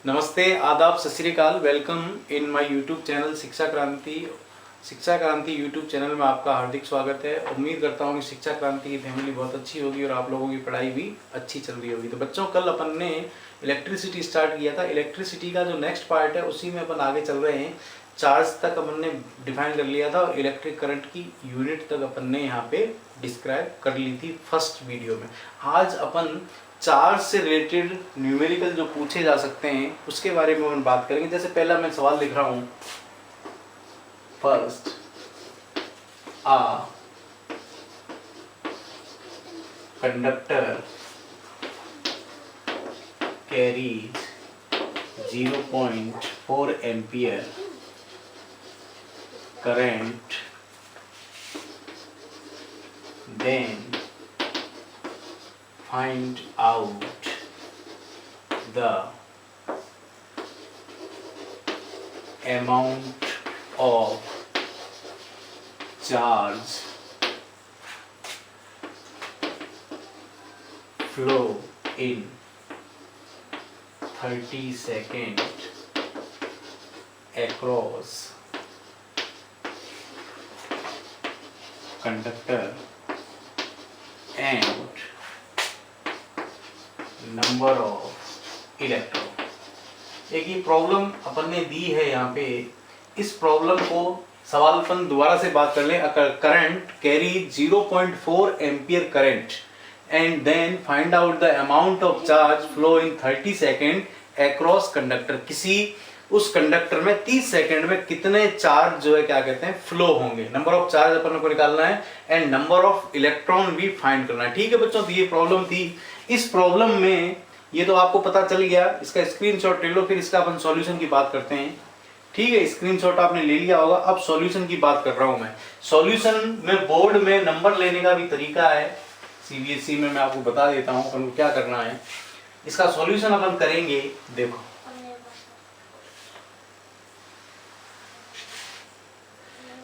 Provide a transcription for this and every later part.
नमस्ते, आदाब, सत श्री अकाल। Welcome in my YouTube channel शिक्षा क्रांति यूट्यूब चैनल में आपका हार्दिक स्वागत है। उम्मीद करता हूँ कि शिक्षा क्रांति की फैमिली बहुत अच्छी होगी और आप लोगों की पढ़ाई भी अच्छी चल रही होगी। तो बच्चों, कल अपन ने इलेक्ट्रिसिटी स्टार्ट किया था। इलेक्ट्रिसिटी का जो नेक्स्ट पार्ट है उसी में अपन आगे चल रहे हैं। चार्ज तक अपन ने डिफाइन कर लिया था और इलेक्ट्रिक करंट की यूनिट तक अपन ने यहाँ पे डिस्क्राइब कर ली थी फर्स्ट वीडियो में। आज अपन चार्ज से रिलेटेड न्यूमेरिकल जो पूछे जा सकते हैं उसके बारे में हम बात करेंगे। जैसे पहला मैं सवाल लिख रहा हूं, first a conductor carries 0.4 ampere current, then find out the amount of charge flow in 30 seconds across conductor and number of electron. एक ये प्रॉब्लम अपन ने दी है यहाँ पे। इस प्रॉब्लम को सवाल अपन दोबारा से बात कर लें। Current carry 0.4 ampere current and then find out the amount of charge flow in 30 second across conductor. किसी उस कंडक्टर में 30 सेकंड में कितने चार्ज जो है क्या कहते हैं फ्लो होंगे। नंबर ऑफ चार्ज अपन को निकालना है एंड नंबर ऑफ इलेक्ट्रॉन भी फाइंड करना है। ठीक है बच्चों, तो ये प्रॉब्लम थी। इस प्रॉब्लम में ये तो आपको पता चल गया, इसका स्क्रीनशॉट ले लो, फिर इसका अपन सॉल्यूशन की बात करते हैं। ठीक है, स्क्रीनशॉट आपने ले लिया होगा। अब सॉल्यूशन की बात कर रहा हूं मैं। सॉल्यूशन में बोर्ड में नंबर लेने का भी तरीका है, सीबीएसई में मैं आपको बता देता हूं अपन को क्या करना है। इसका सॉल्यूशन अपन करेंगे। देखो,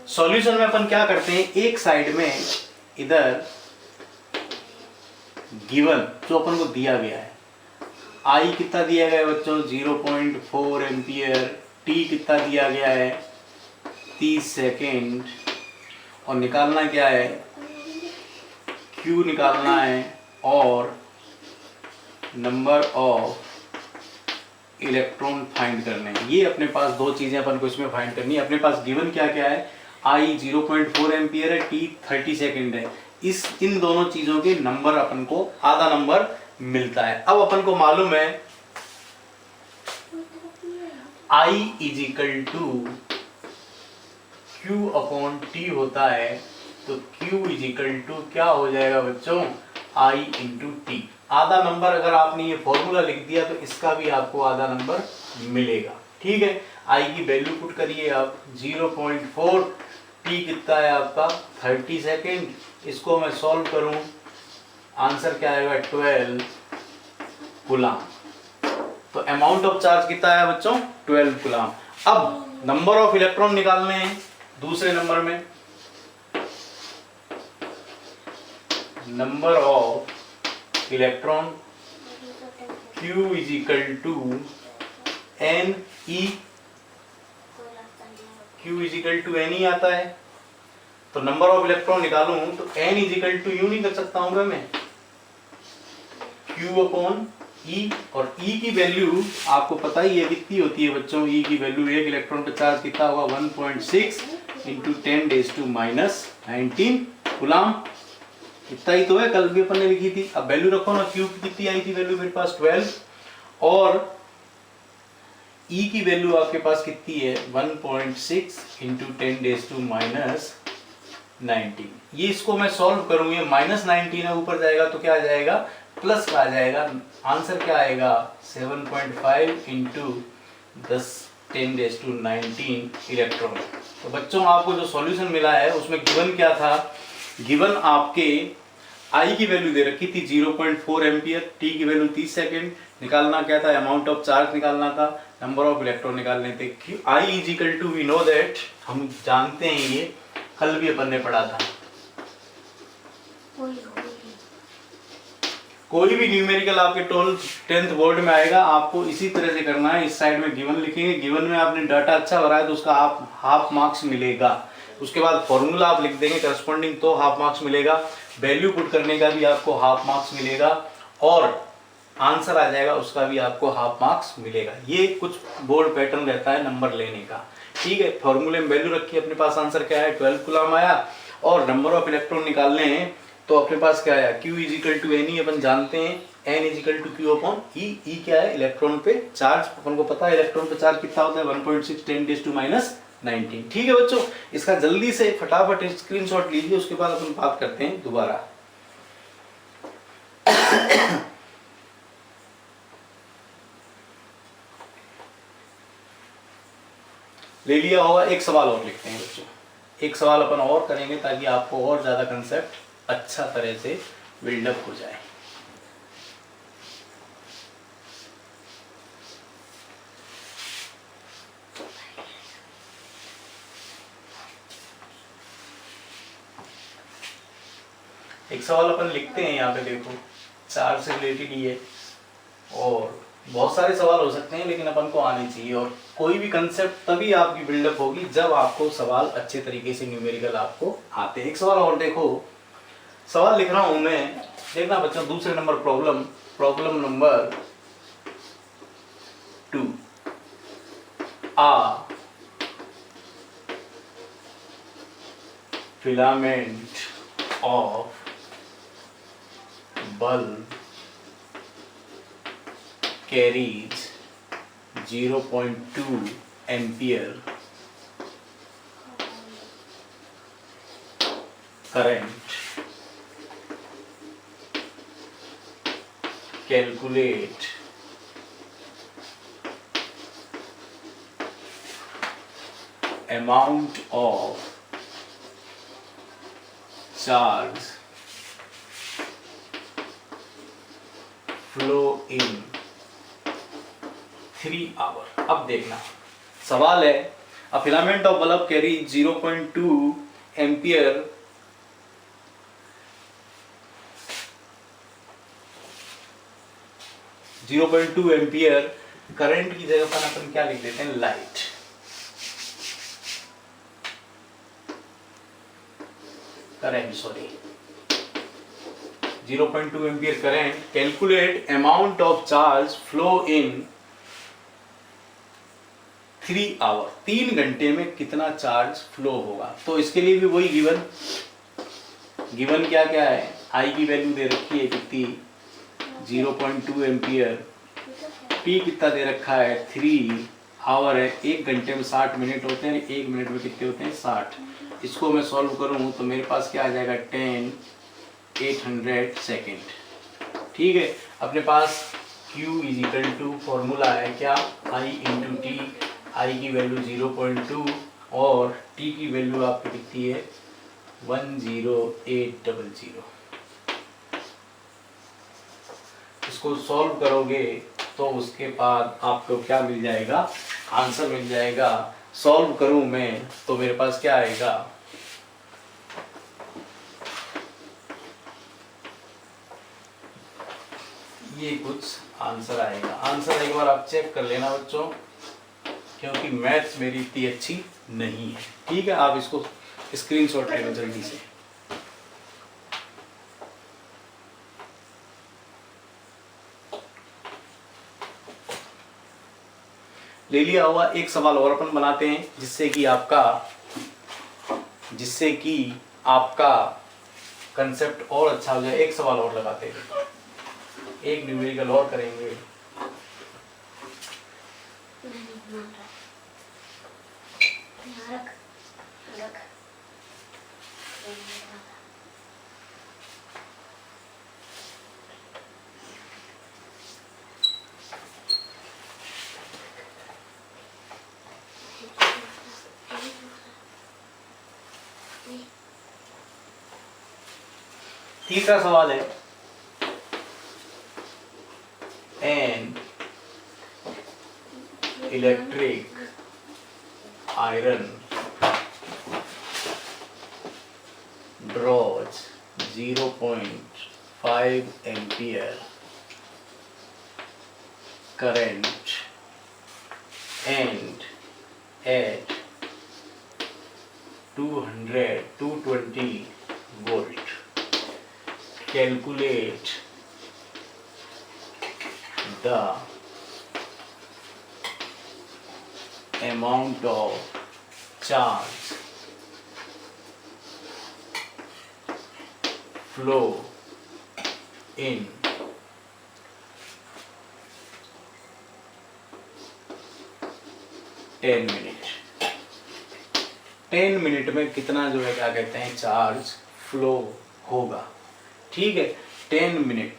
सॉल्यूशन में अपन क्या करते हैं, एक साइड में इधर गिवन जो अपन को दिया गया है, आई कितना दिया गया है बच्चों 0.4 एम्पियर, टी कितना दिया गया है 30 सेकेंड, और निकालना क्या है क्यू निकालना है और नंबर ऑफ इलेक्ट्रॉन फाइंड करने हैं। ये अपने पास दो चीजें अपन को इसमें फाइंड करनी है। अपने पास गिवन क्या क्या है, आई 0.4 एम्पियर है, टी 30 सेकेंड है। इन दोनों चीजों के नंबर अपन को आधा नंबर मिलता है। अब अपन को मालूम है I is equal to Q upon T होता है, तो Q इज इक्वल टू क्या हो जाएगा बच्चों, I इंटू टी। आधा नंबर अगर आपने ये फॉर्मूला लिख दिया तो इसका भी आपको आधा नंबर मिलेगा। ठीक है, I की वैल्यू पुट करिए आप 0.4, T कितना है आपका 30 सेकेंड। इसको मैं सॉल्व करूं, आंसर क्या आएगा 12 कूलाम। तो अमाउंट ऑफ चार्ज कितना है बच्चों 12 कूलाम। अब नंबर ऑफ इलेक्ट्रॉन निकालने हैं दूसरे नंबर में। Number of electron Q is equal to N E, Q is equal to N E आता है। तो नंबर ऑफ इलेक्ट्रॉन निकालूं तो n इज इक्वल टू यू नहीं कर सकता हूं मैं, Q अपॉन E, और E की वैल्यू आपको पता ही है कितनी होती है बच्चों। E की वैल्यू एक इलेक्ट्रॉन का चार्ज कितना होगा 1.6 इंटू 10⁻⁹ कूलाम। इतना ही तो है, कल भी अपन ने लिखी थी। अब वैल्यू रखो ना, Q की कितनी आई थी वैल्यू मेरे पास 12, और E की वैल्यू आपके पास कितनी है 1.6 इंटू 10⁻⁹ 19। ये इसको मैं सॉल्व करूंगी, -19 है ऊपर जाएगा तो क्या आ जाएगा प्लस का आ जाएगा। आंसर क्या आएगा 7.5 इंटू 10⁻⁹ इलेक्ट्रॉन। तो बच्चों आपको जो सॉल्यूशन मिला है उसमें गिवन क्या था, गिवन आपके आई की वैल्यू दे रखी थी 0.4 एम्पियर, टी की वैल्यू 30 सेकेंड, निकालना क्या था अमाउंट ऑफ चार्ज निकालना था, नंबर ऑफ इलेक्ट्रॉन निकालने थे। I is equal to we know that, हम जानते हैं ये कल भी अपन ने पढ़ा था, कोई भी न्यूमेरिकल आपके 10th बोर्ड में आएगा, आपको इसी तरह से करना है। इस साइड में गिवन लिखेंगे, गिवन में आपने डाटा अच्छा भरा है तो उसका आप हाफ मार्क्स मिलेगा। उसके बाद फॉर्मूला आप लिख देंगे करस्पॉन्डिंग, तो हाफ मार्क्स मिलेगा। वैल्यू पुट करने का भी आपको हाफ मार्क्स मिलेगा, और आंसर आ जाएगा उसका भी आपको हाफ मार्क्स मिलेगा। ये कुछ बोर्ड पैटर्न रहता है नंबर लेने का, ठीक है। फॉर्मूले में वैल्यू रखी, अपने पास आंसर क्या है 12 कूलम आया, और नंबर ऑफ इलेक्ट्रॉन निकालने हैं तो अपने पास क्या आया Q इजिकल टू एन, अपन जानते हैं N is equal to Q upon E। E क्या है इलेक्ट्रॉन पे चार्ज, अपन को पता है इलेक्ट्रॉन पे चार्ज कितना होता है 1.6 10⁻⁻⁹। ठीक है बच्चों, इसका जल्दी से फटाफट स्क्रीनशॉट लीजिए, उसके बाद अपन बात करते हैं दोबारा। ले लिया होगा, एक सवाल और लिखते हैं बच्चों, एक सवाल अपन और करेंगे ताकि आपको और ज्यादा कंसेप्ट अच्छा तरह से बिल्डअप हो जाए। एक सवाल अपन लिखते हैं यहाँ पे, देखो चार्ज से रिलेटेड ही है, और बहुत सारे सवाल हो सकते हैं लेकिन अपन को आने चाहिए। और कोई भी कंसेप्ट तभी आपकी बिल्डअप होगी जब आपको सवाल अच्छे तरीके से न्यूमेरिकल आपको आते हैं। एक सवाल और देखो, सवाल लिख रहा हूं मैं, देखना बच्चों, दूसरे number problem, problem number 2। A filament of bulb carries 0.2 ampere current. Calculate amount of charge flow in 3 hour. अब देखना सवाल है, a filament of bulb carry 0.2 ampere current की जगह पर अपन क्या लिख देते हैं, light. Current, sorry 0.2 ampere current, calculate amount of charge flow in 3 hour, 3 घंटे में कितना चार्ज फ्लो होगा। तो इसके लिए भी वही गिवन क्या क्या है, आई की वैल्यू दे रखी है कितनी 0.2 एम्पियर, टी कितना दे रखा है 3 आवर है, 1 घंटे में 60 मिनट होते हैं, 1 मिनट में कितने होते हैं 60। इसको मैं सॉल्व करूँ तो मेरे पास क्या आ जाएगा 10/800 सेकेंड। ठीक है, अपने पास Q इजिकल टू फॉर्मूला है क्या, I इंटू टी, आई की वैल्यू 0.2 और टी की वैल्यू आपकी कितनी है 10800। इसको सॉल्व करोगे तो उसके बाद आपको क्या मिल जाएगा, आंसर मिल जाएगा। सॉल्व करूं मैं तो मेरे पास क्या आएगा, ये कुछ आंसर आएगा। आंसर एक बार आप चेक कर लेना बच्चों, क्योंकि मैथ्स मेरी इतनी अच्छी नहीं है। ठीक है, आप इसको स्क्रीनशॉट ले लो जल्दी से। ले लिया हुआ, एक सवाल और अपन बनाते हैं जिससे कि आपका कंसेप्ट और अच्छा हो जाए। एक सवाल और लगाते हैं, एक न्यूमेरिकल और करेंगे। तीसरा सवाल है, an electric iron draws 0.2 5 ampere current and at 220 volt. Calculate the amount of charge flow in 10 minute. 10 minute में कितना जो है क्या कहते हैं चार्ज फ्लो होगा। ठीक है, 10 मिनट।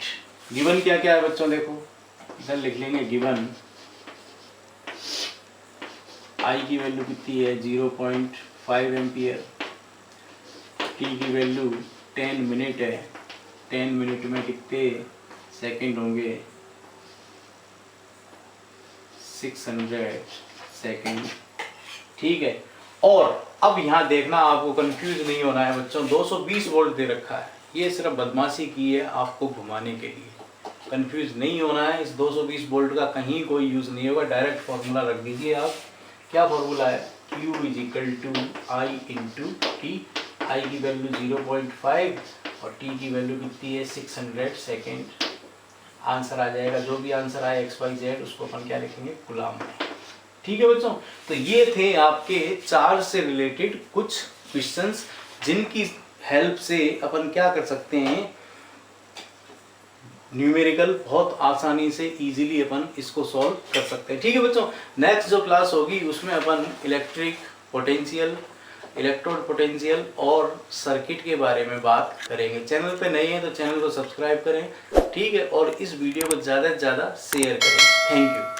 गिवन क्या क्या है बच्चों, देखो इधर लिख लेंगे गिवन आई की वैल्यू कितनी है 0.5 एम्पियर, टी की वैल्यू 10 मिनट है, 10 मिनट में कितने सेकंड होंगे 600 सेकंड। ठीक है, और अब यहाँ देखना आपको कंफ्यूज नहीं होना है बच्चों, 220 वोल्ट दे रखा है, ये सिर्फ बदमाशी की है आपको घुमाने के लिए, कंफ्यूज नहीं होना है। इस 220 वोल्ट का कहीं कोई यूज़ नहीं होगा, डायरेक्ट फॉर्मूला रख दीजिए आप। क्या फॉर्मूला है, Q = I × T। आई की वैल्यू 0.5 और टी की वैल्यू कितनी है 600 सेकेंड। आंसर आ जाएगा, जो भी आंसर आए XYZ उसको अपन क्या लिखेंगे कूलम में। ठीक है बच्चों, तो ये थे आपके चार्ज से रिलेटेड कुछ क्वेश्चंस जिनकी हेल्प से अपन क्या कर सकते हैं, न्यूमेरिकल बहुत आसानी से इजीली अपन इसको सॉल्व कर सकते हैं। ठीक है बच्चों, नेक्स्ट जो क्लास होगी उसमें अपन इलेक्ट्रिक पोटेंशियल, इलेक्ट्रोड पोटेंशियल और सर्किट के बारे में बात करेंगे। चैनल पे नए हैं तो चैनल को सब्सक्राइब करें, ठीक है, और इस वीडियो को ज़्यादा से ज़्यादा शेयर करें। Thank you.